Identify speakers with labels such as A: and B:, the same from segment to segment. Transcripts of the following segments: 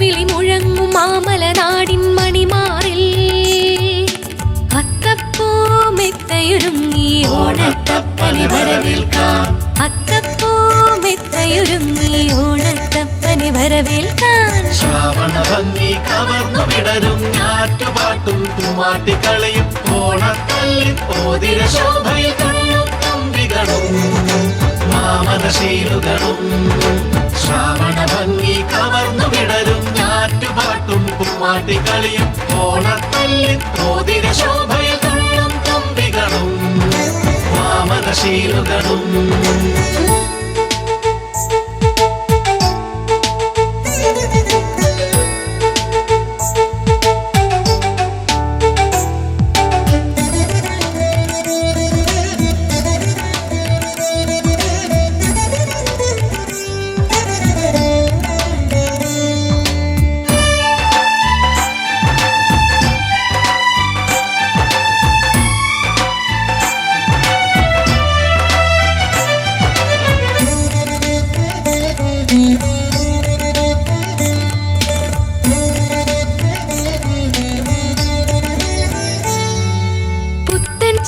A: പൂവിളി മുഴങ്ങും മാമലനാടിൻ മണിമാറിൽ അത്തപ്പൂ മെത്തയൊരുങ്ങി ഓണത്തപ്പനെ വരവേൽക്കാം. അത്തപ്പൂ മെത്തയൊരുങ്ങി ഓണത്തപ്പനെ വരവേൽക്കാൻ.
B: ശ്രാവണ ഭംഗി കവർന്നു വിടരും ഞാറ്റുപാട്ടും കുമ്മാട്ടിക്കളിയും ഓണത്തല്ലി ഓതിര ശോഭയിൽ തുള്ളും തുമ്പികളും മാമനശീലുകളും. ശ്രാവണ ഭംഗി കവർന്നു വിടരും ഞാറ്റുപാട്ടും കുമ്മാട്ടിക്കളിയും ഓണത്തല്ലി ഓതിര ശോഭയിൽ തുള്ളും തുമ്പികളും മാമനശീലുകളും.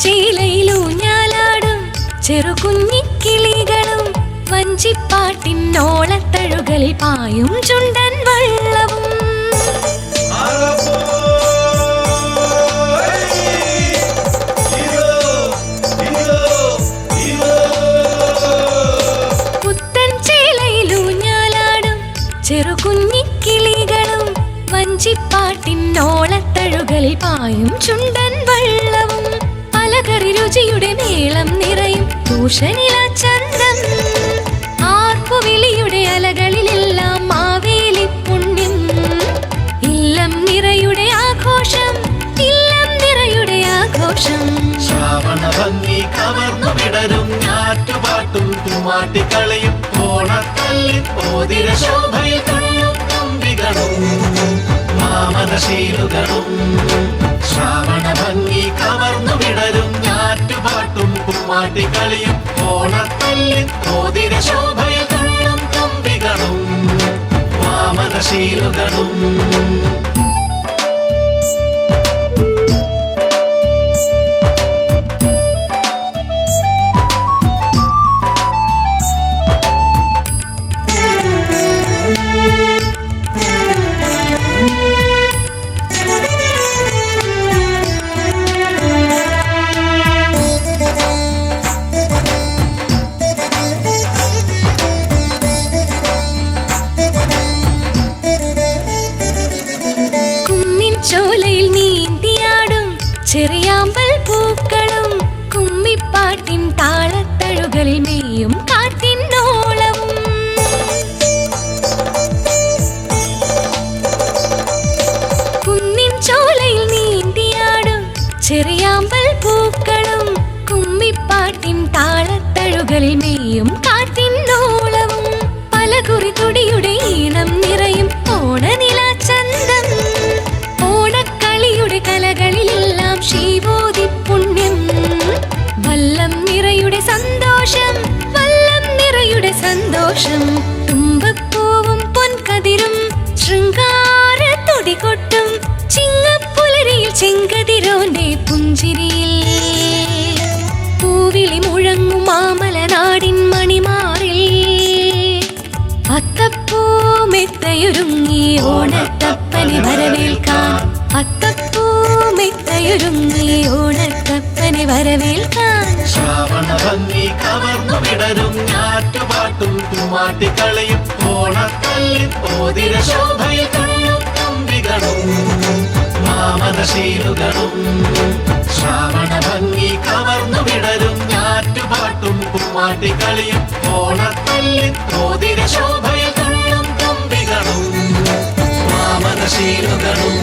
A: ചീലയിലൂഞ്ഞാലാടും ചെറുകുഞ്ഞിക്കിളികളും വഞ്ചിപ്പാട്ടിന്നോളത്തഴുകളിൽ പായും ചുണ്ടൻ വള്ളവും. പുത്തൻ ചേലയിലൂഞ്ഞാലാടും ചെറുകുഞ്ഞിക്കിളികളും വഞ്ചിപ്പാട്ടിന്നോളത്തഴുകളിൽ പായും ചുണ്ടൻ വള്ളവും. പലകറി രുചിയുടെ മേളം നിറയും ഭൂഷണില ചന്തം. ആർപ്പുവിളിയുടെ അലകളിലെല്ലാം മാവേലി പുണ്യം. ഇല്ലം നിറയുടെ ആഘോഷം, ഇല്ലം നിറയുടെ ആഘോഷം.
B: ശ്രാവണ ഭംഗി കവർന്നു വിടരും ഞാറ്റുപാട്ടും കുമ്മാട്ടിക്കളിയും ഓണത്തല്ലി ഓതിര ശോഭയിൽ തുള്ളും തുമ്പികളും മാമനശീലുകളും. ശ്രാവണ ഭംഗി കവർന്നു വിടരും ഞാറ്റുപാട്ടും കുമ്മാട്ടിക്കളിയും ഓണത്തല്ലി ഓതിര ശോഭയിൽ തുള്ളും തുമ്പികളും മാമനശീലുകളും.
A: ചോലയിൽ നീന്തിയാടും ചെറിയാമ്പൽ പൂക്കളും കുമ്മിപ്പാട്ടിൻ താളത്തഴുകളിൽ മേയും കാറ്റിന്നോളവും. കുന്നിൻ ചോലയിൽ നീന്തിയാടും ചെറിയാമ്പൽ പൂക്കളും കുമ്മിപ്പാട്ടിൻ താളത്തഴുകളിൽ മേയും കാറ്റിന്നോളവും. പലകുറി തുടിയുടെ ഈണം നിറയും ഓണനില ചന്തം. ഓണക്കളിയുടെ കലകളിലെല്ലാം ശിവോതി പുണ്യം. വല്ലം നിറയുടെ സന്തോഷം, വല്ലം നിറയുടെ സന്തോഷം. തുമ്പപ്പൂവും പൊൻകതിരും ശൃംഗാര തുടികൊട്ടും ചിങ്ങപ്പുലരിയിൽ ചെങ്കതിരോന്റെ പുഞ്ചിരിയിൽ. പൂവിളി മുഴങ്ങും മാമലനാടിൻ മണിമാറിൽ അത്തപ്പൂ മെത്തയൊരുങ്ങി ഓണത്തപ്പനെ വരവേൽക്കാൻ. അത്തപ്പൂ മെത്തയൊരുങ്ങി ഓണത്തപ്പനെ വരവേൽക്കാൻ.
B: ശ്രാവണ ഭംഗി കവർന്നു വിടരും ഞാറ്റുപാട്ടും കുമ്മാട്ടിക്കളിയും ഓണത്തല്ലി ഓതിര ശോഭയിൽ തുള്ളും തുമ്പികളും മാമനശീലുകളും. ശ്രാവണ ഭംഗി കവർന്നു വിടരും ഞാറ്റുപാട്ടും കുമ്മാട്ടിക്കളിയും ഓണത്തല്ലി ഓതിര ശോഭയിൽ തുള്ളും തുമ്പികളും മാമനശീലുകളും.